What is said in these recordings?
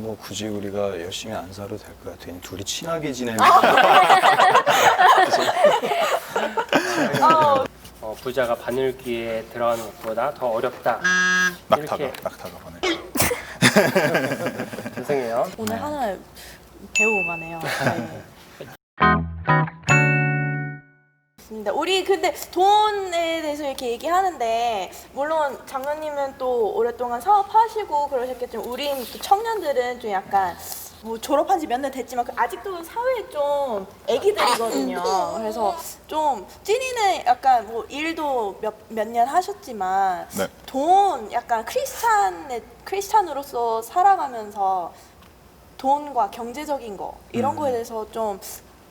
뭐 굳이 우리가 열심히 안 살아도 될 것 같아요. 둘이 친하게 지내면 부자가 바늘귀에 들어가는 것보다 더 어렵다. 이렇게 낙타가 보내. 죄송해요. 오늘 하나 배우고 가네요. 네. 우리 근데 돈에 대해서 이렇게 얘기하는데 물론 장로님은 또 오랫동안 사업하시고 그러셨겠지만 우린 또 청년들은 좀 약간 뭐 졸업한 지 몇 년 됐지만 아직도 사회에 좀 애기들이거든요. 그래서 좀 찐이는 약간 뭐 일도 몇 년 하셨지만 네. 돈 약간 크리스찬으로서 살아가면서 돈과 경제적인 거 이런 거에 대해서 좀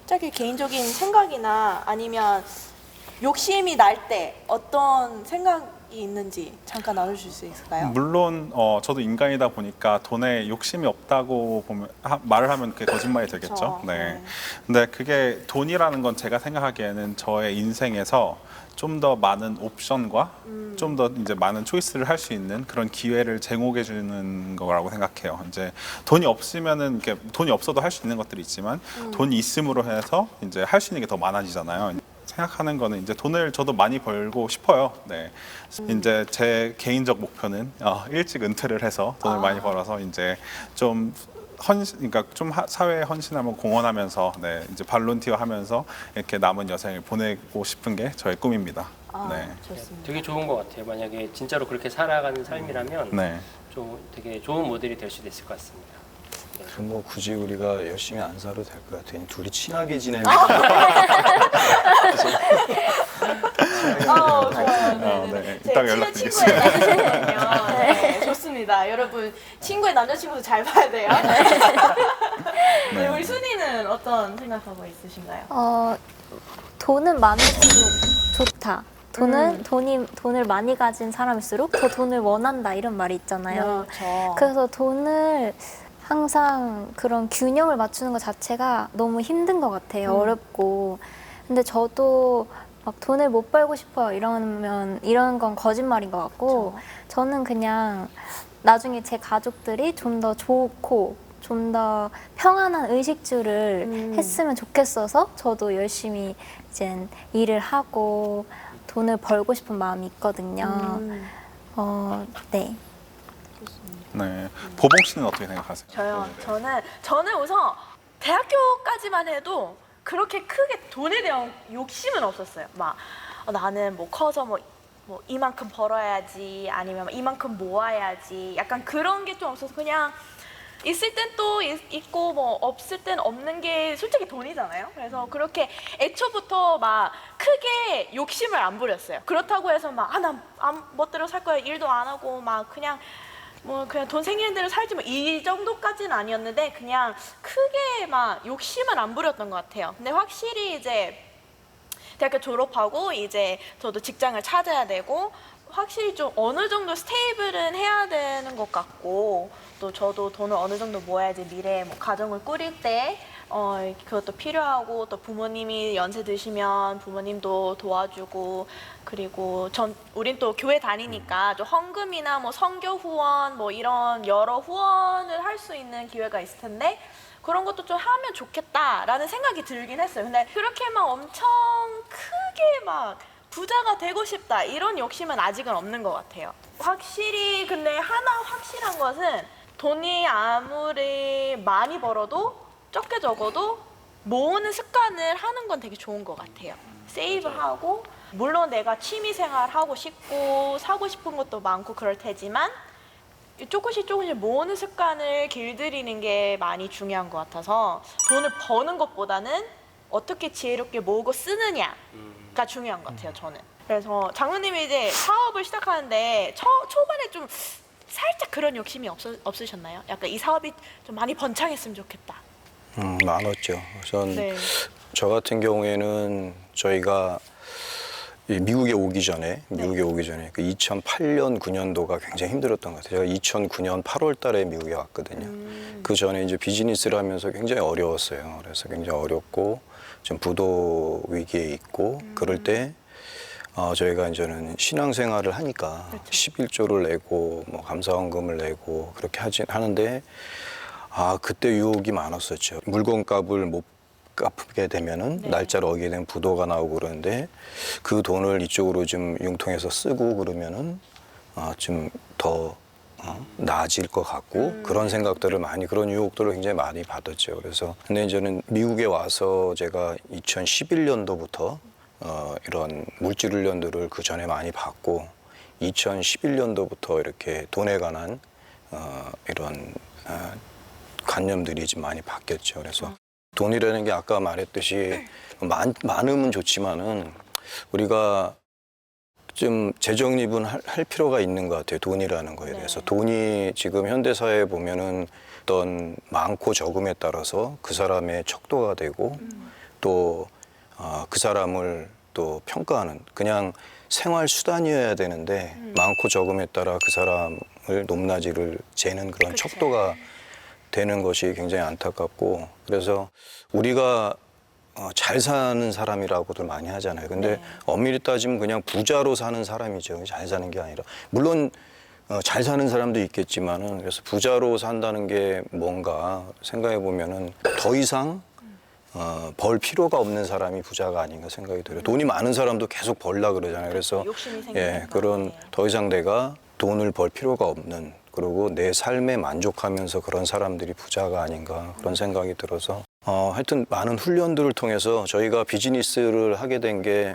짧게 개인적인 생각이나 아니면 욕심이 날 때 어떤 생각이 있는지 잠깐 나눠주실 수 있을까요? 물론 저도 인간이다 보니까 돈에 욕심이 없다고 보면 말을 하면 그게 거짓말이 되겠죠. 그쵸. 네. 근데 그게 돈이라는 건 제가 생각하기에는 저의 인생에서 좀 더 많은 옵션과 좀 더 이제 많은 초이스를 할 수 있는 그런 기회를 제공해 주는 거라고 생각해요. 이제 돈이 없으면은 이렇게 돈이 없어도 할 수 있는 것들이 있지만 돈이 있음으로 해서 이제 할 수 있는 게 더 많아지잖아요. 생각하는 거는 이제 돈을 저도 많이 벌고 싶어요. 네. 이제 제 개인적 목표는 일찍 은퇴를 해서 돈을 많이 벌어서 이제 좀 그러니까 좀 사회에 헌신하면 공헌하면서 네, 이제 발론티어 하면서 이렇게 남은 여생을 보내고 싶은 게 저의 꿈입니다. 네. 좋습니다. 되게 좋은 것 같아요. 만약에 진짜로 그렇게 살아가는 삶이라면 네. 좀 되게 좋은 모델이 될 수도 있을 것 같습니다. 뭐 굳이 우리가 열심히 안 살아도 될 것 같아요. 둘이 친하게 지내면 좋아요. 네. 이따가 연락드리겠습니다. 친구의 남자친구는요. 네, 좋습니다. 여러분 친구의 남자친구도 잘 봐야 돼요. 네, 우리 순이는 어떤 생각하고 있으신가요? 돈은 많을수록 좋다. 돈을 많이 가진 사람일수록 더 돈을 원한다 이런 말이 있잖아요. 그렇죠. 그래서 돈을 항상 그런 균형을 맞추는 것 자체가 너무 힘든 것 같아요. 어렵고. 근데 저도 막 돈을 못 벌고 싶어요. 이런 건 거짓말인 것 같고 저는 그냥 나중에 제 가족들이 좀 더 좋고 좀 더 평안한 의식주를 했으면 좋겠어서 저도 열심히 이제 일을 하고 돈을 벌고 싶은 마음이 있거든요. 네. 네. 보봉 씨는 어떻게 생각하세요? 저요. 저는 우선 대학교까지만 해도 그렇게 크게 돈에 대한 욕심은 없었어요. 막 나는 뭐 커서 뭐 이만큼 벌어야지 아니면 이만큼 모아야지 약간 그런 게 좀 없어서 그냥 있을 땐 또 있고 뭐 없을 땐 없는 게 솔직히 돈이잖아요. 그래서 그렇게 애초부터 막 크게 욕심을 안 부렸어요. 그렇다고 해서 막 나 멋대로 살 거야 일도 안 하고 막 그냥 돈 생기는 대로 살지 뭐 이 정도까지는 아니었는데 그냥 크게 막 욕심은 안 부렸던 것 같아요. 근데 확실히 이제 대학교 졸업하고 이제 저도 직장을 찾아야 되고 확실히 좀 어느 정도 스테이블은 해야 되는 것 같고 또 저도 돈을 어느 정도 모아야지 미래에 뭐 가정을 꾸릴 때 그것도 필요하고 또 부모님이 연세 드시면 부모님도 도와주고 그리고 우린 또 교회 다니니까 좀 헌금이나 뭐 선교 후원 뭐 이런 여러 후원을 할 수 있는 기회가 있을 텐데 그런 것도 좀 하면 좋겠다라는 생각이 들긴 했어요. 근데 그렇게 막 엄청 크게 막 부자가 되고 싶다 이런 욕심은 아직은 없는 것 같아요. 확실히 근데 하나 확실한 것은 돈이 아무리 많이 벌어도 적게 적어도 모으는 습관을 하는 건 되게 좋은 것 같아요. 세이브하고 물론 내가 취미생활 하고 싶고 사고 싶은 것도 많고 그럴 테지만 조금씩 모으는 습관을 길들이는 게 많이 중요한 것 같아서 돈을 버는 것보다는 어떻게 지혜롭게 모으고 쓰느냐가 중요한 것 같아요, 저는. 그래서 장로님이 이제 사업을 시작하는데 초반에 좀 살짝 그런 욕심이 없으셨나요? 약간 이 사업이 좀 많이 번창했으면 좋겠다. 많았죠. 네. 저 같은 경우에는 저희가 미국에 오기 전에 그 2008년, 9년도가 굉장히 힘들었던 것 같아요. 제가 2009년 8월 달에 미국에 왔거든요. 그 전에 이제 비즈니스를 하면서 굉장히 어려웠어요. 그래서 굉장히 어렵고 좀 부도 위기에 있고 그럴 때 저희가 이제는 신앙생활을 하니까 11조를 내고 뭐 감사원금을 내고 그렇게 하는데 그때 유혹이 많았었죠. 물건값을 못 갚게 되면은 네. 날짜를 어기게 되면 부도가 나오고 그러는데 그 돈을 이쪽으로 좀 융통해서 쓰고 그러면은 좀 더 나아질 것 같고 그런 생각들을 많이 그런 유혹들을 굉장히 많이 받았죠. 그래서 근데 저는 미국에 와서 제가 2011년도부터 이런 물질 훈련들을 그 전에 많이 받고 2011년도부터 이렇게 돈에 관한 이런 관념들이 좀 많이 바뀌었죠. 그래서 돈이라는 게 아까 말했듯이 많으면 좋지만은 우리가 좀 재정립은 할 필요가 있는 것 같아요. 돈이라는 거에 대해서. 돈이 지금 현대 사회에 보면은 어떤 많고 적음에 따라서 그 사람의 척도가 되고 또 그 사람을 또 평가하는 그냥 생활 수단이어야 되는데 많고 적음에 따라 그 사람을 높낮이를 재는 그런 그쵸. 척도가 되는 것이 굉장히 안타깝고 그래서 우리가 잘 사는 사람이라고들 많이 하잖아요. 근데 네. 엄밀히 따지면 그냥 부자로 사는 사람이죠. 잘 사는 게 아니라. 물론 잘 사는 사람도 있겠지만은 그래서 부자로 산다는 게 뭔가 생각해 보면은 더 이상 벌 필요가 없는 사람이 부자가 아닌가 생각이 들어요. 돈이 많은 사람도 계속 벌라 그러잖아요. 그래서 욕심이 생기니까. 그런 네. 더 이상 내가 돈을 벌 필요가 없는 그리고 내 삶에 만족하면서 그런 사람들이 부자가 아닌가 그런 생각이 들어서 하여튼 많은 훈련들을 통해서 저희가 비즈니스를 하게 된 게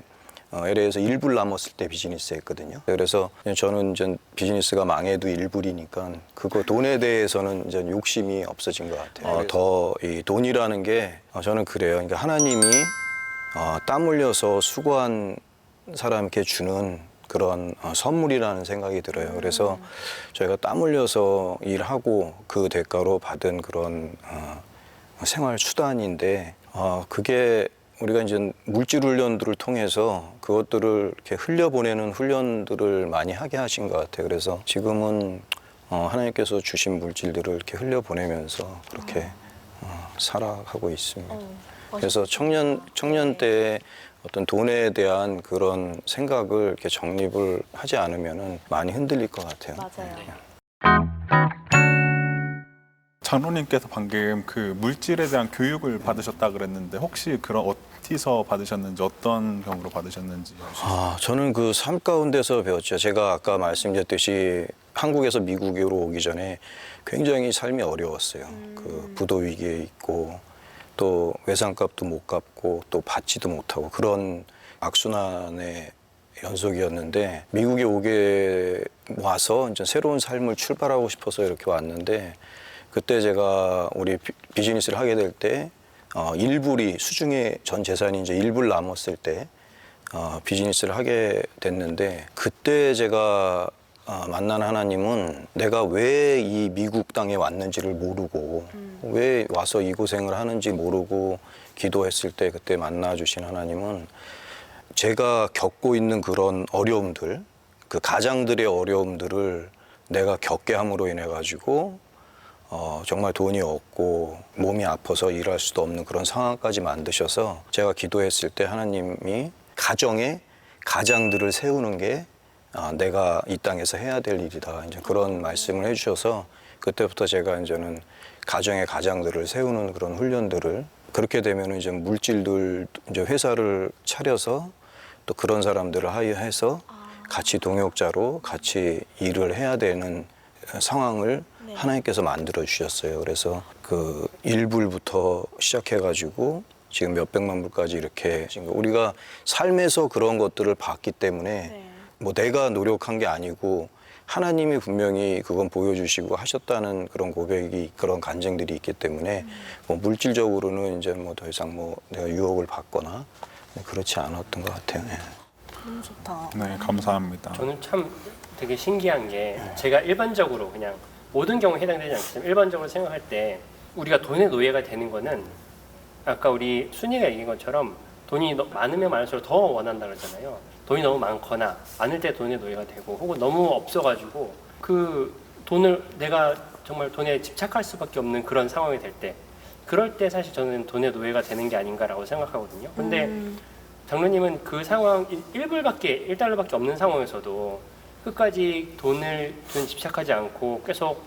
LA에서 1불 남았을 때 비즈니스 했거든요. 그래서 저는 이제 비즈니스가 망해도 1불이니까 그거 돈에 대해서는 이제 욕심이 없어진 것 같아요. 더 이 돈이라는 게 저는 그래요. 그러니까 하나님이 땀 흘려서 수고한 사람께 주는 그런 선물이라는 생각이 들어요. 그래서 저희가 땀 흘려서 일하고 그 대가로 받은 그런 생활 수단인데 그게 우리가 이제 물질 훈련들을 통해서 그것들을 이렇게 흘려보내는 훈련들을 많이 하게 하신 것 같아요. 그래서 지금은 하나님께서 주신 물질들을 이렇게 흘려보내면서 그렇게 살아가고 있습니다. 그래서 청년 때에 어떤 돈에 대한 그런 생각을 이렇게 정립을 하지 않으면은 많이 흔들릴 것 같아요. 맞아요. 장로님께서 방금 그 물질에 대한 교육을 받으셨다 그랬는데 혹시 그런 어디서 받으셨는지 어떤 경우로 받으셨는지 저는 그 삶 가운데서 배웠죠. 제가 아까 말씀드렸듯이 한국에서 미국으로 오기 전에 굉장히 삶이 어려웠어요. 그 부도 위기에 있고 또 외상값도 못 갚고 또 받지도 못하고 그런 악순환의 연속이었는데 미국에 오게 와서 이제 새로운 삶을 출발하고 싶어서 이렇게 왔는데 그때 제가 우리 비즈니스를 하게 될 때 1불이 수중에 전 재산이 이제 1불 남았을 때 비즈니스를 하게 됐는데 그때 제가 만난 하나님은 내가 왜 이 미국 땅에 왔는지를 모르고 왜 와서 이 고생을 하는지 모르고 기도했을 때 그때 만나 주신 하나님은 제가 겪고 있는 그런 어려움들 그 가장들의 어려움들을 내가 겪게 함으로 인해 가지고 정말 돈이 없고 몸이 아파서 일할 수도 없는 그런 상황까지 만드셔서 제가 기도했을 때 하나님이 가정에 가장들을 세우는 게 내가 이 땅에서 해야 될 일이다. 이제 그런 말씀을 해주셔서 그때부터 제가 이제는 가정의 가장들을 세우는 그런 훈련들을 그렇게 되면 이제 물질들 이제 회사를 차려서 또 그런 사람들을 하여해서 같이 동역자로 같이 일을 해야 되는 상황을 네. 하나님께서 만들어 주셨어요. 그래서 그 1불부터 시작해가지고 지금 몇백만 불까지 이렇게 우리가 삶에서 그런 것들을 봤기 때문에 네. 뭐 내가 노력한 게 아니고 하나님이 분명히 그건 보여주시고 하셨다는 그런 고백이 그런 간증들이 있기 때문에 뭐 물질적으로는 이제 뭐 더 이상 뭐 내가 유혹을 받거나 그렇지 않았던 것 같아요. 네. 너무 좋다. 네, 감사합니다. 저는 참 되게 신기한 게 제가 일반적으로 그냥 모든 경우에 해당되지 않겠지만 일반적으로 생각할 때 우리가 돈의 노예가 되는 거는 아까 우리 순이가 얘기한 것처럼 돈이 많으면 많을수록 더 원한다 그러잖아요. 돈이 너무 많거나 많을 때 돈의 노예가 되고 혹은 너무 없어가지고 그 돈을 내가 정말 돈에 집착할 수밖에 없는 그런 상황이 될 때 그럴 때 사실 저는 돈의 노예가 되는 게 아닌가라고 생각하거든요. 근데 장로님은 그 상황 1달러밖에 없는 상황에서도 끝까지 돈에 집착하지 않고 계속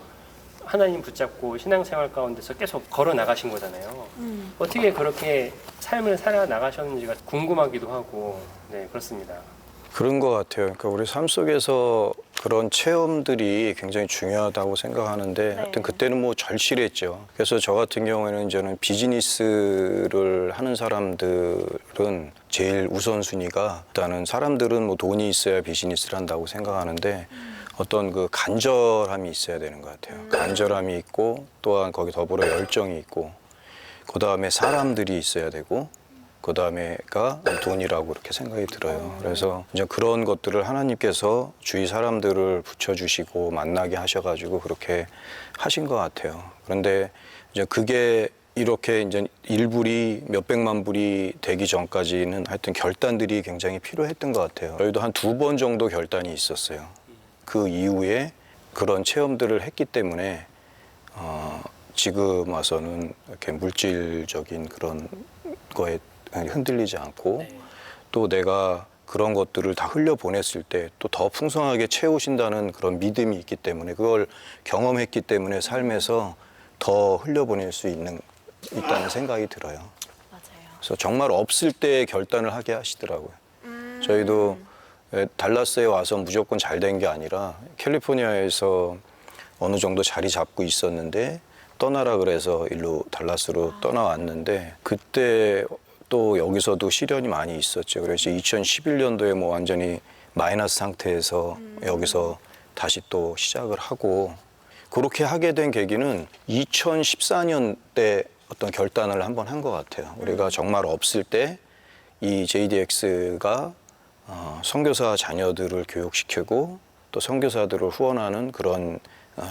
하나님 붙잡고 신앙생활 가운데서 계속 걸어 나가신 거잖아요. 어떻게 그렇게 삶을 살아 나가셨는지가 궁금하기도 하고, 네, 그렇습니다. 그런 것 같아요. 그러니까 우리 삶 속에서 그런 체험들이 굉장히 중요하다고 생각하는데 하여튼 그때는 뭐 절실했죠. 그래서 저 같은 경우에는 저는 비즈니스를 하는 사람들은 제일 우선순위가 일단은 사람들은 뭐 돈이 있어야 비즈니스를 한다고 생각하는데 어떤 그 간절함이 있어야 되는 것 같아요. 간절함이 있고 또한 거기 더불어 열정이 있고 그 다음에 사람들이 있어야 되고 그 다음에가 돈이라고 그렇게 생각이 들어요. 그래서 이제 그런 것들을 하나님께서 주위 사람들을 붙여주시고 만나게 하셔가지고 그렇게 하신 것 같아요. 그런데 이제 그게 이렇게 이제 1불이 몇백만 불이 되기 전까지는 하여튼 결단들이 굉장히 필요했던 것 같아요. 저희도 한 2번 정도 결단이 있었어요. 그 이후에 그런 체험들을 했기 때문에 지금 와서는 이렇게 물질적인 그런 거에 흔들리지 않고 또 내가 그런 것들을 다 흘려보냈을 때 또 더 풍성하게 채우신다는 그런 믿음이 있기 때문에 그걸 경험했기 때문에 삶에서 더 흘려보낼 수 있다는 생각이 들어요. 맞아요. 그래서 정말 없을 때 결단을 하게 하시더라고요. 저희도 달라스에 와서 무조건 잘 된 게 아니라 캘리포니아에서 어느 정도 자리 잡고 있었는데 떠나라 그래서 일로 달라스로 떠나왔는데 그때 또 여기서도 시련이 많이 있었죠. 그래서 2011년도에 뭐 완전히 마이너스 상태에서 여기서 다시 또 시작을 하고 그렇게 하게 된 계기는 2014년 때 어떤 결단을 한번 한 것 같아요. 우리가 정말 없을 때 이 JDX가 선교사 자녀들을 교육시키고 또 선교사들을 후원하는 그런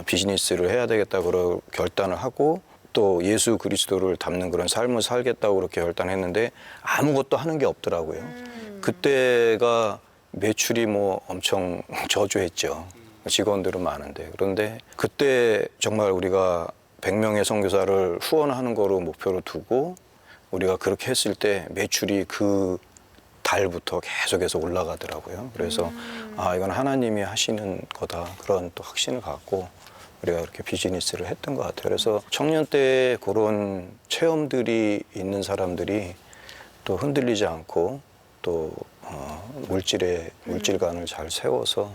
비즈니스를 해야 되겠다고 결단을 하고 또 예수 그리스도를 담는 그런 삶을 살겠다고 그렇게 결단했는데 아무것도 하는 게 없더라고요. 그때가 매출이 뭐 엄청 저조했죠. 직원들은 많은데. 그런데 그때 정말 우리가 100명의 선교사를 후원하는 거로 목표로 두고 우리가 그렇게 했을 때 매출이 그 달부터 계속해서 올라가더라고요. 그래서 이건 하나님이 하시는 거다. 그런 또 확신을 갖고 우리가 그렇게 비즈니스를 했던 것 같아요. 그래서 청년 때 그런 체험들이 있는 사람들이 또 흔들리지 않고 또 물질관을 잘 세워서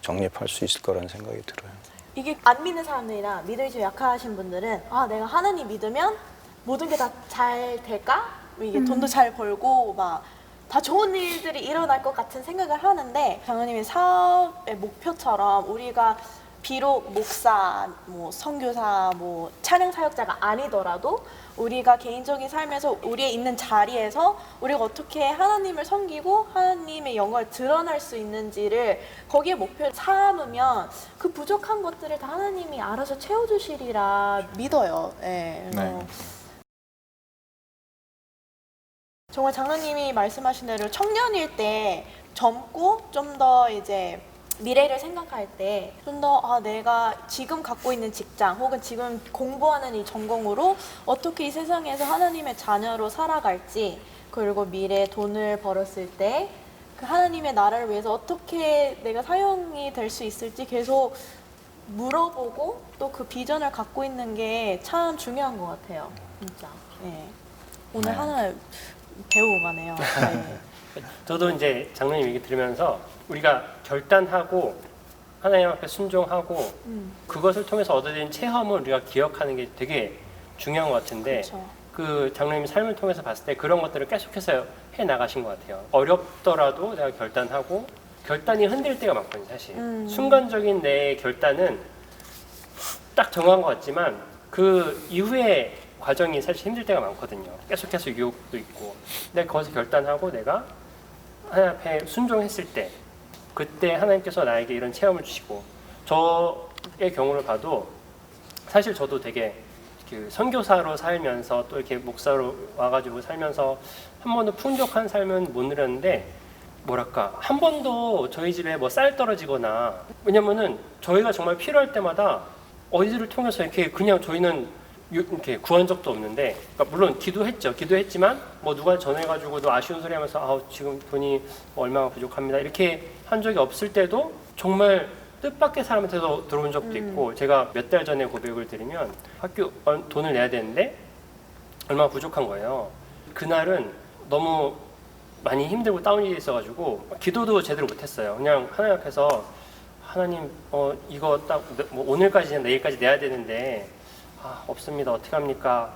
정립할 수 있을 거라는 생각이 들어요. 이게 안 믿는 사람들이나 믿음이 좀 약하신 분들은 내가 하나님 믿으면 모든 게 다 잘 될까? 이게 돈도 잘 벌고 막 다 좋은 일들이 일어날 것 같은 생각을 하는데 장로님의 사업의 목표처럼 우리가 비록 목사, 뭐 선교사, 뭐 찬양 사역자가 아니더라도 우리가 개인적인 삶에서 우리의 있는 자리에서 우리가 어떻게 하나님을 섬기고 하나님의 영광을 드러낼 수 있는지를 거기에 목표를 삼으면 그 부족한 것들을 다 하나님이 알아서 채워주시리라 믿어요. 네. 네. 정말 장로님이 말씀하신 대로 청년일 때 젊고 좀 더 이제 미래를 생각할 때 좀 더 내가 지금 갖고 있는 직장 혹은 지금 공부하는 이 전공으로 어떻게 이 세상에서 하나님의 자녀로 살아갈지 그리고 미래에 돈을 벌었을 때 그 하나님의 나라를 위해서 어떻게 내가 사용이 될 수 있을지 계속 물어보고 또 그 비전을 갖고 있는 게 참 중요한 것 같아요. 진짜. 네. 오늘 네. 하나 배우고 가네요. 네. 저도 이제 장로님 얘기 들으면서 우리가 결단하고 하나님 앞에 순종하고 그것을 통해서 얻어진 체험을 우리가 기억하는 게 되게 중요한 것 같은데 그렇죠. 그 장로님 삶을 통해서 봤을 때 그런 것들을 계속해서 해 나가신 것 같아요. 어렵더라도 내가 결단하고 결단이 흔들 때가 많거든요. 사실 순간적인 내 결단은 딱 정한 것 같지만 그 이후에 과정이 사실 힘들 때가 많거든요. 계속해서 유혹도 있고 근데 거기서 결단하고 내가 하나님 앞에 순종했을 때 그때 하나님께서 나에게 이런 체험을 주시고 저의 경우를 봐도 사실 저도 되게 그 선교사로 살면서 또 이렇게 목사로 와가지고 살면서 한 번도 풍족한 삶은 못 누렸는데 뭐랄까 한 번도 저희 집에 뭐 쌀 떨어지거나 왜냐면은 저희가 정말 필요할 때마다 어디를 통해서 이렇게 그냥 저희는 이렇게 구한 적도 없는데 그러니까 물론 기도했지만 뭐 누가 전해가지고도 아쉬운 소리 하면서 지금 돈이 얼마나 부족합니다 이렇게 한 적이 없을 때도 정말 뜻밖의 사람한테도 들어온 적도 있고 제가 몇 달 전에 고백을 드리면 학교 돈을 내야 되는데 얼마나 부족한 거예요. 그날은 너무 많이 힘들고 다운이 돼 있어가지고 기도도 제대로 못했어요. 그냥 하나님 앞에서 하나님 이거 딱 뭐 오늘까지나 내일까지 내야 되는데 없습니다. 어떻게 합니까?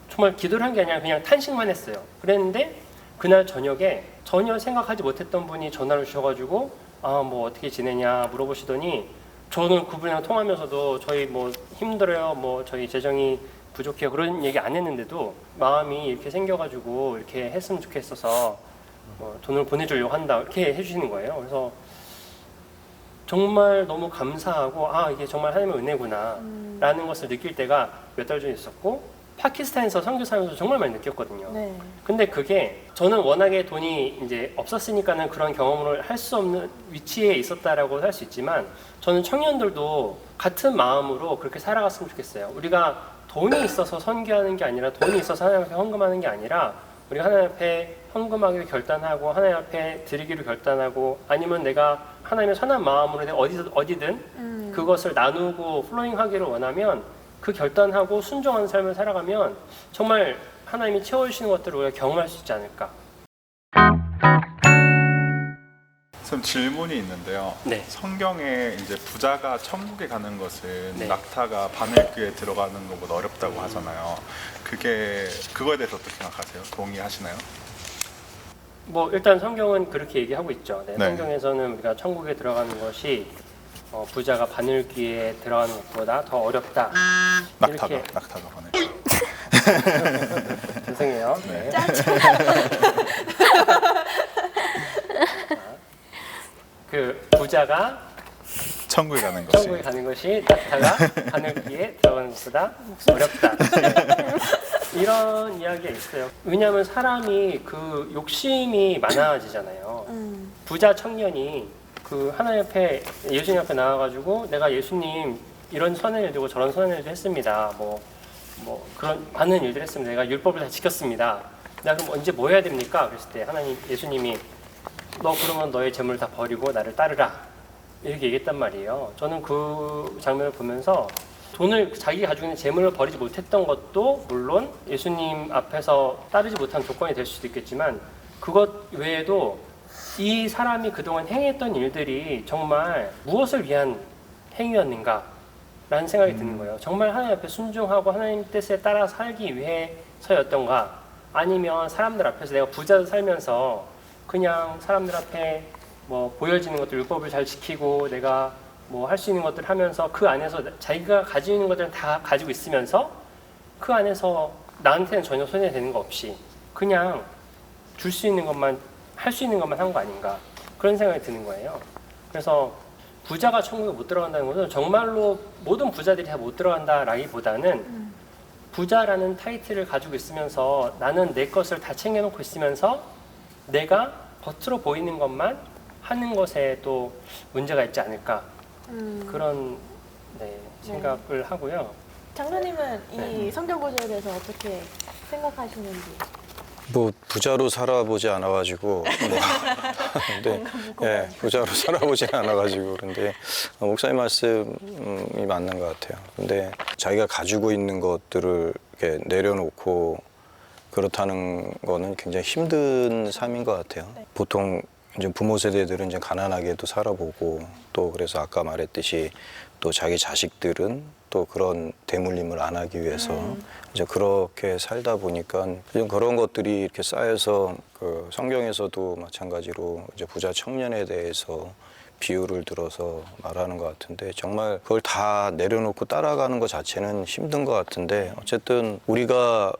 정말 기도를 한 게 아니라 그냥 탄식만 했어요. 그랬는데 그날 저녁에 전혀 생각하지 못했던 분이 전화를 주셔가지고 뭐 어떻게 지내냐 물어보시더니 저는 그분이랑 통화하면서도 저희 뭐 힘들어요. 뭐 저희 재정이 부족해요. 그런 얘기 안 했는데도 마음이 이렇게 생겨가지고 이렇게 했으면 좋겠어서 돈을 보내주려고 한다. 이렇게 해주시는 거예요. 그래서 정말 너무 감사하고 이게 정말 하나님의 은혜구나 라는 것을 느낄 때가 몇 달 전에 있었고 파키스탄에서 선교 사면서 정말 많이 느꼈거든요. 네. 근데 그게 저는 워낙에 돈이 이제 없었으니까는 그런 경험을 할 수 없는 위치에 있었다라고 할 수 있지만 저는 청년들도 같은 마음으로 그렇게 살아갔으면 좋겠어요. 우리가 돈이 있어서 선교하는 게 아니라 돈이 있어서 하나님 앞에 헌금하는 게 아니라 우리가 하나님 앞에 헌금하기를 결단하고 하나님 앞에 드리기를 결단하고 아니면 내가 하나님의 선한 마음으로 내가 어디든 그것을 나누고 플로잉하기를 원하면 그 결단하고 순종하는 삶을 살아가면 정말 하나님이 채워주시는 것들을 우리가 경험할 수 있지 않을까. 선생님 질문이 있는데요. 네. 성경에 이제 부자가 천국에 가는 것은 네. 낙타가 바늘귀에 들어가는 것보다 어렵다고 하잖아요. 그거에 대해서 어떻게 생각하세요? 동의하시나요? 뭐 일단 성경은 그렇게 얘기하고 있죠. 네, 네. 성경에서는 우리가 천국에 들어가는 것이 부자가 바늘귀에 들어가는 것보다 더 어렵다. 이렇게 낙타가 바늘. 죄송해요. 네. 그 부자가 천국에 가는 것이. 천국에 가는 것이 낙타가 바늘귀에 들어가는 것보다 어렵다. 이런 이야기가 있어요. 왜냐하면 사람이 그 욕심이 많아지잖아요. 부자 청년이 그 하나님 앞에 예수님 앞에 나와가지고 내가 예수님 이런 선한 일도 저런 선한 일도 했습니다. 뭐 그런 많은 일들 했습니다. 내가 율법을 다 지켰습니다. 내가 그럼 언제 뭐 해야 됩니까? 그랬을 때 예수님이 너 그러면 너의 재물을 다 버리고 나를 따르라 이렇게 얘기했단 말이에요. 저는 그 장면을 보면서 돈을 자기가 가지고 있는 재물을 버리지 못했던 것도 물론 예수님 앞에서 따르지 못한 조건이 될 수도 있겠지만 그것 외에도 이 사람이 그동안 행했던 일들이 정말 무엇을 위한 행위였는가 라는 생각이 드는 거예요. 정말 하나님 앞에 순종하고 하나님 뜻에 따라 살기 위해서였던가 아니면 사람들 앞에서 내가 부자로 살면서 그냥 사람들 앞에 뭐 보여지는 것들 율법을 잘 지키고 내가 뭐 할 수 있는 것들 하면서 그 안에서 자기가 가지고 있는 것들은 다 가지고 있으면서 그 안에서 나한테는 전혀 손해되는 거 없이 그냥 줄 수 있는 것만 할 수 있는 것만 한 거 아닌가 그런 생각이 드는 거예요. 그래서 부자가 천국에 못 들어간다는 것은 정말로 모든 부자들이 다 못 들어간다라기보다는 부자라는 타이틀을 가지고 있으면서 나는 내 것을 다 챙겨놓고 있으면서 내가 겉으로 보이는 것만 하는 것에 또 문제가 있지 않을까 그런 생각을 하고요. 장로님은 이 네. 성경 구절에 대해서 어떻게 생각하시는지? 뭐 부자로 살아보지 않아가지고 근데 부자로 살아보지 않아가지고 그런데 목사님 말씀이 맞는 것 같아요. 근데 자기가 가지고 있는 것들을 이렇게 내려놓고 그렇다는 거는 굉장히 힘든 삶인 것 같아요. 보통 이제 부모 세대들은 이제 가난하게도 살아보고 또 그래서 아까 말했듯이 또 자기 자식들은 또 그런 대물림을 안 하기 위해서 이제 그렇게 살다 보니까 좀 그런 것들이 이렇게 쌓여서 그 성경에서도 마찬가지로 이제 부자 청년에 대해서 비유를 들어서 말하는 것 같은데 정말 그걸 다 내려놓고 따라가는 것 자체는 힘든 것 같은데 어쨌든 우리가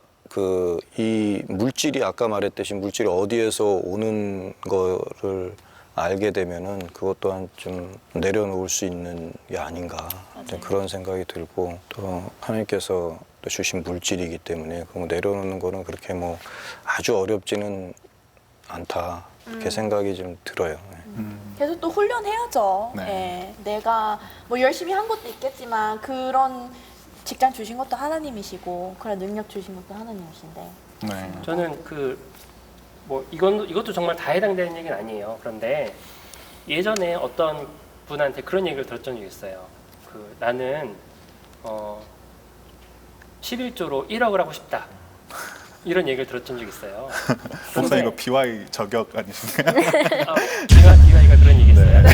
이 물질이 아까 말했듯이 물질이 어디에서 오는 거를 알게 되면은 그것 또한 좀 내려놓을 수 있는 게 아닌가 그런 생각이 들고 또 하나님께서 또 주신 물질이기 때문에 그거 내려놓는 거는 그렇게 뭐 아주 어렵지는 않다 이렇게 생각이 좀 들어요. 계속 또 훈련해야죠. 네. 예, 내가 뭐 열심히 한 것도 있겠지만 그런 직장 주신 것도 하나님이시고 그런 능력 주신 것도 하나님이신데. 네. 저는 이것도 정말 다 해당되는 얘기는 아니에요. 그런데 예전에 어떤 분한테 그런 얘기를 들었던 적이 있어요. 나는 11조로 1억을 하고 싶다. 이런 얘기를 들었던 적이 있어요. 목사님 이거 BY 저격 아니신가요? BY가 그런 얘기 했어요.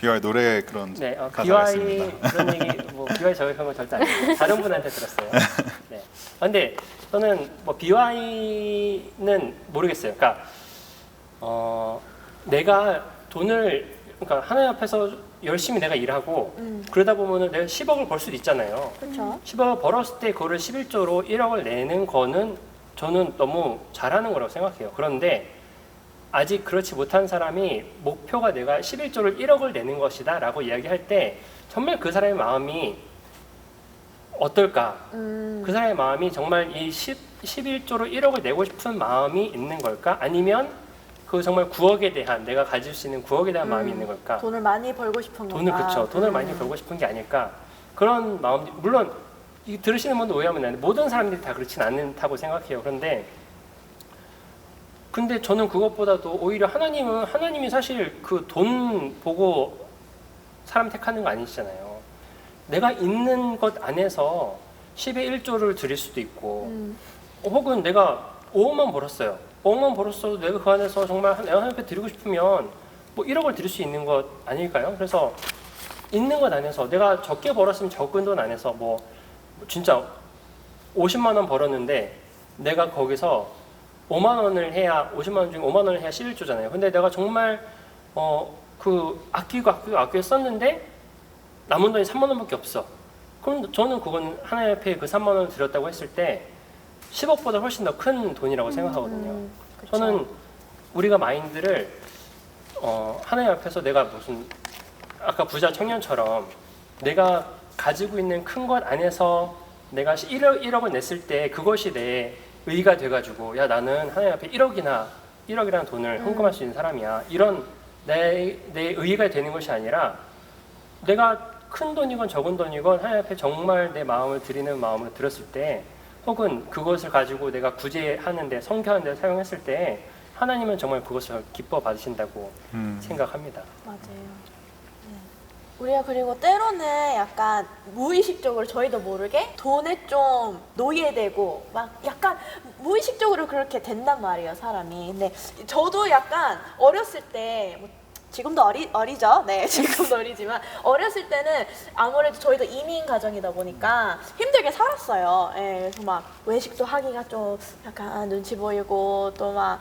BY 노래 그런 네, 가사가 BY 있습니다. 그런 얘기, BY 저격한 건 절대 아니고 다른 분한테 들었어요. 네. 근데 저는 BY는 모르겠어요. 그러니까 내가 돈을 그러니까 하나님 앞에서 열심히 내가 일하고 그러다 보면은 내가 10억을 벌 수도 있잖아요. 그렇죠. 10억을 벌었을 때 그거를 11조로 1억을 내는 거는 저는 너무 잘하는 거라고 생각해요. 그런데 아직 그렇지 못한 사람이 목표가 내가 11조를 1억을 내는 것이다 라고 이야기할 때 정말 그 사람의 마음이 어떨까? 그 사람의 마음이 정말 이 11조로 1억을 내고 싶은 마음이 있는 걸까? 아니면 그 정말 9억에 대한 내가 가질 수 있는 9억에 대한 마음이 있는 걸까? 돈을 많이 벌고 싶은 돈을 건가? 그쵸. 돈을 많이 벌고 싶은 게 아닐까? 그런 마음 물론 이 들으시는 분도 오해하면 안 돼. 모든 사람들이 다 그렇진 않다고 생각해요. 근데 저는 그것보다도 오히려 하나님이 사실 그 돈 보고 사람 택하는 거 아니시잖아요. 내가 있는 것 안에서 10의 1조를 드릴 수도 있고 혹은 내가 5억만 벌었어요. 5억만 벌었어도 내가 그 안에서 정말 내가 하나님께 드리고 싶으면 뭐 1억을 드릴 수 있는 것 아닐까요? 그래서 있는 것 안에서 내가 적게 벌었으면 적은 돈 안에서 뭐 진짜 50만 원 벌었는데 내가 거기서 5만 원을 해야 50만 원 중에 5만 원을 해야 11조잖아요. 근데 내가 정말 아끼고 썼는데 남은 돈이 3만 원밖에 없어. 그럼 저는 그건 하나님 앞에 그 3만 원을 드렸다고 했을 때 10억보다 훨씬 더 큰 돈이라고 생각하거든요. 그쵸. 저는 우리가 마인드를 하나님 앞에서 내가 무슨 아까 부자 청년처럼 내가 가지고 있는 큰 것 안에서 내가 1억을 냈을 때 그것이 내 의가 돼가지고 야 나는 하나님 앞에 1억이라는 돈을 헌금할 수 있는 사람이야. 이런 내 의가 되는 것이 아니라 내가 큰 돈이건 적은 돈이건 하나님 앞에 정말 내 마음을 드리는 마음으로 들었을 때 혹은 그것을 가지고 내가 구제하는데 성교하는데 사용했을 때 하나님은 정말 그것을 기뻐 받으신다고 생각합니다. 맞아요. 네. 우리가 그리고 때로는 약간 무의식적으로 저희도 모르게 돈에 좀 노예되고 막 약간 무의식적으로 그렇게 된단 말이에요, 사람이. 근데 저도 약간 어렸을 때 뭐 지금도 어리죠? 네, 지금도 어리지만 어렸을 때는 아무래도 저희도 이민 가정이다 보니까 힘들게 살았어요. 예, 그래서 막 외식도 하기가 좀 약간 눈치 보이고 또 막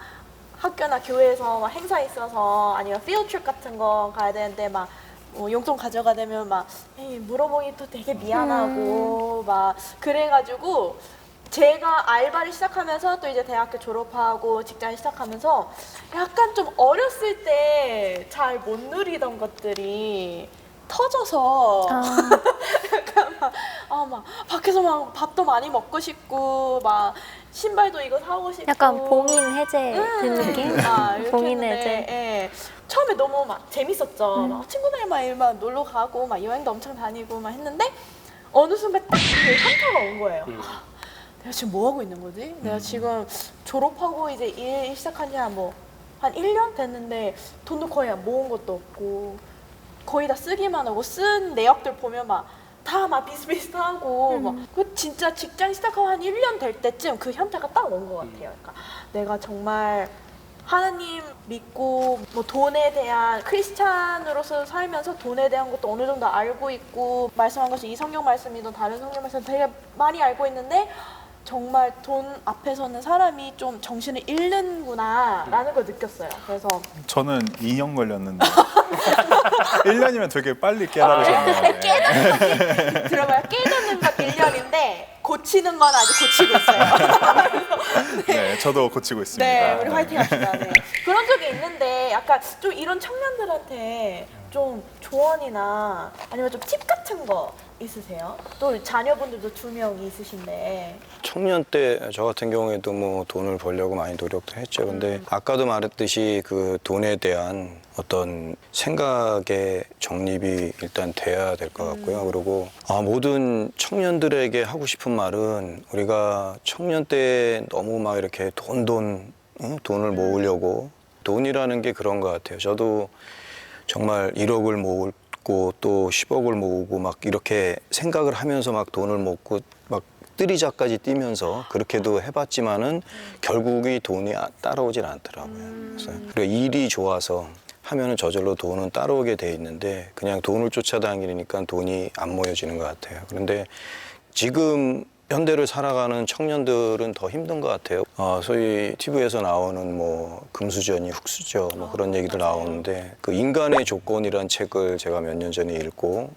학교나 교회에서 막 행사 있어서 아니면 필드트립 같은 거 가야 되는데 막 용돈 가져가 되면 막 물어보기 또 되게 미안하고 막 그래가지고 제가 알바를 시작하면서 또 이제 대학교 졸업하고 직장 시작하면서 약간 좀 어렸을 때 잘 못 누리던 것들이 터져서 약간 막 밖에서 막 밥도 많이 먹고 싶고 막 신발도 이거 사고 싶고 약간 봉인 해제 그 느낌? 이렇게 봉인 했는데, 해제. 예. 처음에 너무 막 재밌었죠. 막 친구들만 막 놀러 가고 막 여행도 엄청 다니고 막 했는데 어느 순간 딱 그 현타가 온 거예요. 내가 지금 뭐 하고 있는 거지? 내가 지금 졸업하고 이제 일 시작한 지 한 1년 됐는데 돈도 거의 모은 것도 없고 거의 다 쓰기만 하고 쓴 내역들 보면 막 다 막 비슷비슷하고 막 그 진짜 직장 시작하고 한 1년 될 때쯤 그 현타가 딱 온 것 같아요. 그러니까 내가 정말 하나님 믿고 뭐 돈에 대한 크리스찬으로서 살면서 돈에 대한 것도 어느 정도 알고 있고 말씀한 것이 이 성경 말씀이든 다른 성경 말씀 되게 많이 알고 있는데 정말 돈 앞에서는 사람이 좀 정신을 잃는구나 라는 걸 느꼈어요. 그래서 저는 2년 걸렸는데 1년이면 되게 빨리 깨달으셨네요. 깨닫는 것 들어봐요. 깨닫는 건 1년인데 고치는 건 아직 고치고 있어요. 네, 저도 고치고 있습니다. 네, 우리 화이팅 합시다. 네. 그런 적이 있는데 약간 좀 이런 청년들한테 좀 조언이나 아니면 좀 팁 같은 거 있으세요? 또 자녀분들도 2명이 있으신데 청년 때 저 같은 경우에도 뭐 돈을 벌려고 많이 노력도 했죠. 근데 아까도 말했듯이 그 돈에 대한 어떤 생각의 정립이 일단 돼야 될 것 같고요. 그리고 모든 청년들에게 하고 싶은 말은 우리가 청년 때 너무 막 이렇게 돈을 모으려고 돈이라는 게 그런 것 같아요. 저도 정말 1억을 모으고 또 10억을 모으고 막 이렇게 생각을 하면서 막 돈을 모으고 막 뜨리자까지 뛰면서 그렇게도 해봤지만은 결국이 돈이 따라오질 않더라고요. 그래서 그리고 일이 좋아서 하면은 저절로 돈은 따라오게 돼 있는데 그냥 돈을 쫓아다니니까 돈이 안 모여지는 것 같아요. 그런데 지금 현대를 살아가는 청년들은 더 힘든 것 같아요. 소위 TV에서 나오는 뭐 금수저니 흙수저 뭐 그런 얘기도 나오는데 그 인간의 조건이란 책을 제가 몇 년 전에 읽고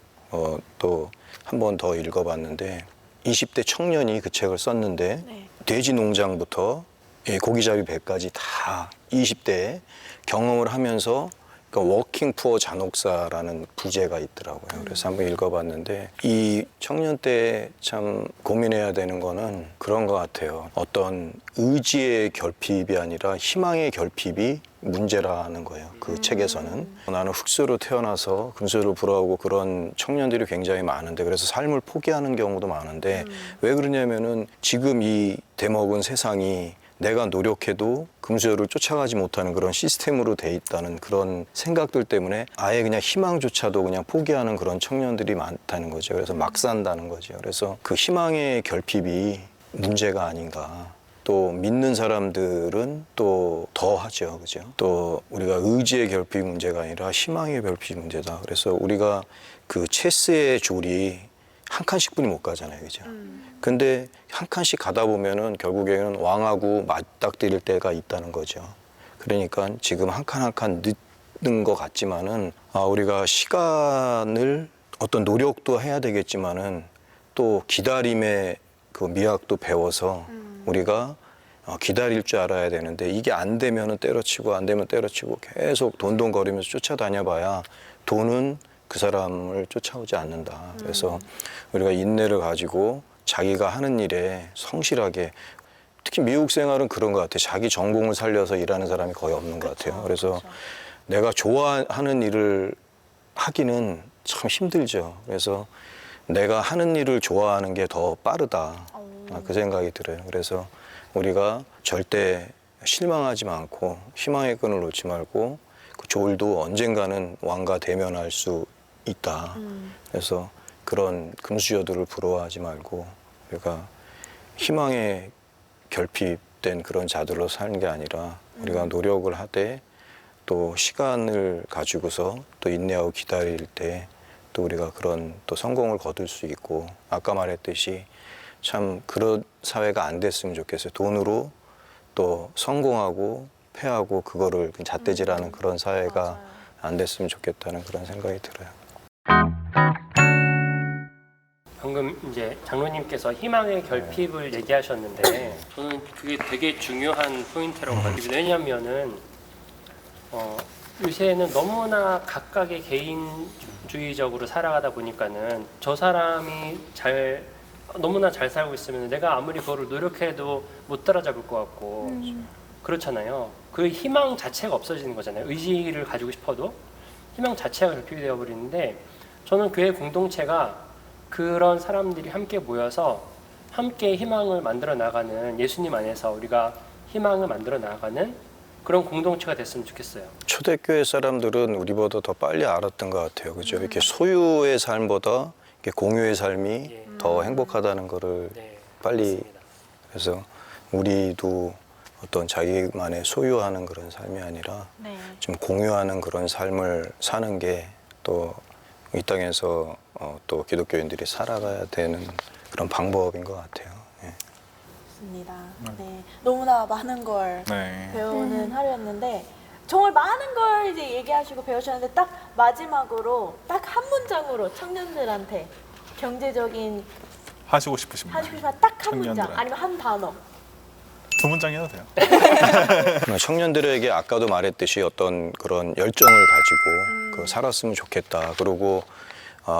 또 한 번 더 읽어봤는데 20대 청년이 그 책을 썼는데 네. 돼지 농장부터 고기잡이 배까지 다 20대에 경험을 하면서 그러니까 워킹 푸어 잔혹사라는 부제가 있더라고요. 그래서 한번 읽어봤는데 이 청년 때 참 고민해야 되는 거는 그런 것 같아요. 어떤 의지의 결핍이 아니라 희망의 결핍이 문제라는 거예요. 그 책에서는. 나는 흙수로 태어나서 금수로 불어오고 그런 청년들이 굉장히 많은데 그래서 삶을 포기하는 경우도 많은데 왜 그러냐면은 지금 이 대먹은 세상이 내가 노력해도 금수저를 쫓아가지 못하는 그런 시스템으로 돼 있다는 그런 생각들 때문에 아예 그냥 희망조차도 그냥 포기하는 그런 청년들이 많다는 거죠. 그래서 막 산다는 거죠. 그래서 그 희망의 결핍이 문제가 아닌가. 또 믿는 사람들은 또 더 하죠. 그죠? 또 우리가 의지의 결핍이 문제가 아니라 희망의 결핍이 문제다. 그래서 우리가 그 체스의 줄이 한 칸씩뿐이 못 가잖아요. 그죠? 근데 한 칸씩 가다 보면은 결국에는 왕하고 맞닥뜨릴 때가 있다는 거죠. 그러니까 지금 한 칸 한 칸 늦는 것 같지만은 우리가 시간을 어떤 노력도 해야 되겠지만은 또 기다림의 그 미학도 배워서 우리가 기다릴 줄 알아야 되는데 이게 안 되면은 때려치고 안 되면 때려치고 계속 돈돈거리면서 쫓아다녀봐야 돈은 그 사람을 쫓아오지 않는다. 그래서 우리가 인내를 가지고 자기가 하는 일에 성실하게 특히 미국 생활은 그런 것 같아요. 자기 전공을 살려서 일하는 사람이 거의 없는 것 같아요. 그래서 내가 좋아하는 일을 하기는 참 힘들죠. 그래서 내가 하는 일을 좋아하는 게 더 빠르다. 그 생각이 들어요. 그래서 우리가 절대 실망하지 않고 희망의 끈을 놓지 말고 그 조울도 언젠가는 왕과 대면할 수 있다. 그래서 그런 금수저들을 부러워하지 말고 우리가 희망에 결핍된 그런 자들로 사는 게 아니라 우리가 노력을 하되 또 시간을 가지고서 또 인내하고 기다릴 때 또 우리가 그런 또 성공을 거둘 수 있고 아까 말했듯이 참 그런 사회가 안 됐으면 좋겠어요. 돈으로 또 성공하고 패하고 그거를 잣대질하는 그런 사회가 맞아요. 안 됐으면 좋겠다는 그런 생각이 들어요. 방금 이제 장로님께서 희망의 결핍을 얘기하셨는데 저는 그게 되게 중요한 포인트라고 봐요. 왜냐하면은 요새는 너무나 각각의 개인주의적으로 살아가다 보니까는 저 사람이 너무나 잘 살고 있으면 내가 아무리 그거를 노력해도 못 따라잡을 것 같고 그렇잖아요. 그 희망 자체가 없어지는 거잖아요. 의지를 가지고 싶어도 희망 자체가 결핍이 되어버리는데 저는 교회 공동체가 그런 사람들이 함께 모여서 함께 희망을 만들어 나가는 예수님 안에서 우리가 희망을 만들어 나가는 그런 공동체가 됐으면 좋겠어요. 초대교회 사람들은 우리보다 더 빨리 알았던 것 같아요. 그죠? 이렇게 소유의 삶보다 이렇게 공유의 삶이 더 행복하다는 거를 네, 빨리 맞습니다. 그래서 우리도 어떤 자기만의 소유하는 그런 삶이 아니라 네. 좀 공유하는 그런 삶을 사는 게 또 이 땅에서 또 기독교인들이 살아가야 되는 그런 방법인 것 같아요. 예. 맞습니다. 네. 너무나 많은 걸 네. 배우는 하루였는데 정말 많은 걸 이제 얘기하시고 배우셨는데 딱 마지막으로 딱 한 문장으로 청년들한테 경제적인 하시고 싶으신 말. 하시고 싶은 딱 한 문장 청년들한테. 아니면 한 단어. 두 문장 해도 돼요. 청년들에게 아까도 말했듯이 어떤 그런 열정을 가지고 그 살았으면 좋겠다. 그리고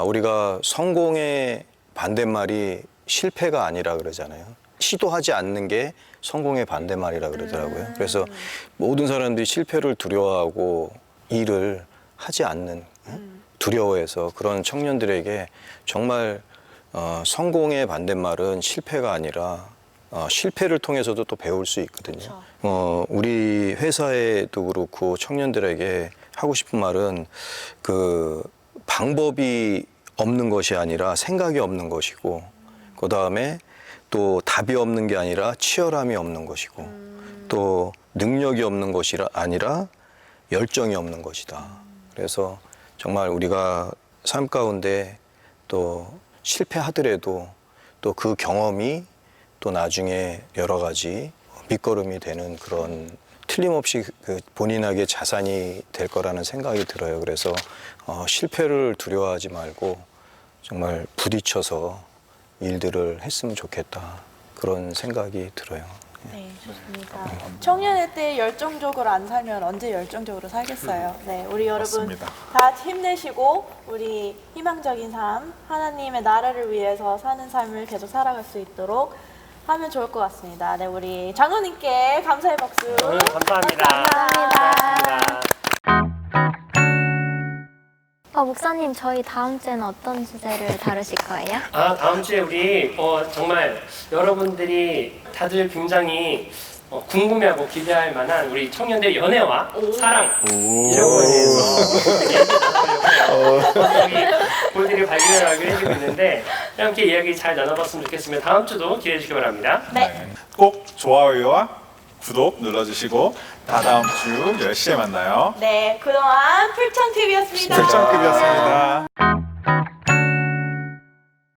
우리가 성공의 반대말이 실패가 아니라 그러잖아요. 시도하지 않는 게 성공의 반대말이라 그러더라고요. 그래서 모든 사람들이 실패를 두려워하고 일을 하지 않는 두려워해서 그런 청년들에게 정말 성공의 반대말은 실패가 아니라 실패를 통해서도 또 배울 수 있거든요. 그렇죠. 우리 회사에도 그렇고 청년들에게 하고 싶은 말은 그 방법이 없는 것이 아니라 생각이 없는 것이고, 그 다음에 또 답이 없는 게 아니라 치열함이 없는 것이고, 또 능력이 없는 것이 아니라 열정이 없는 것이다. 그래서 정말 우리가 삶 가운데 또 실패하더라도 또 그 경험이 또 나중에 여러 가지 밑거름이 되는 그런 틀림없이 그 본인에게 자산이 될 거라는 생각이 들어요. 그래서 실패를 두려워하지 말고 정말 부딪혀서 일들을 했으면 좋겠다. 그런 생각이 들어요. 네, 좋습니다. 청년의 때 열정적으로 안 살면 언제 열정적으로 살겠어요. 네, 우리 여러분 맞습니다. 다 힘내시고 우리 희망적인 삶, 하나님의 나라를 위해서 사는 삶을 계속 살아갈 수 있도록 하면 좋을 것 같습니다. 네, 우리 장로님께 감사의 박수. 오늘 감사합니다. 감사합니다. 고맙습니다. 목사님, 저희 다음 주에는 어떤 주제를 다루실 거예요? 다음 주에 우리 정말 여러분들이 다들 굉장히 궁금해하고 기대할 만한 우리 청년들의 연애와 사랑 이런 거에 대해서 얘기 나누려고 해요. 볼들이 발견을 하기로 해주고 있는데 함께 이야기 잘 나눠봤으면 좋겠으면 다음 주도 기대해 주시기 바랍니다. 네. 꼭 좋아요와 구독 눌러주시고 다다음 주 10시에 만나요. 네, 그동안 풀천TV였습니다. 출장급이었습니다.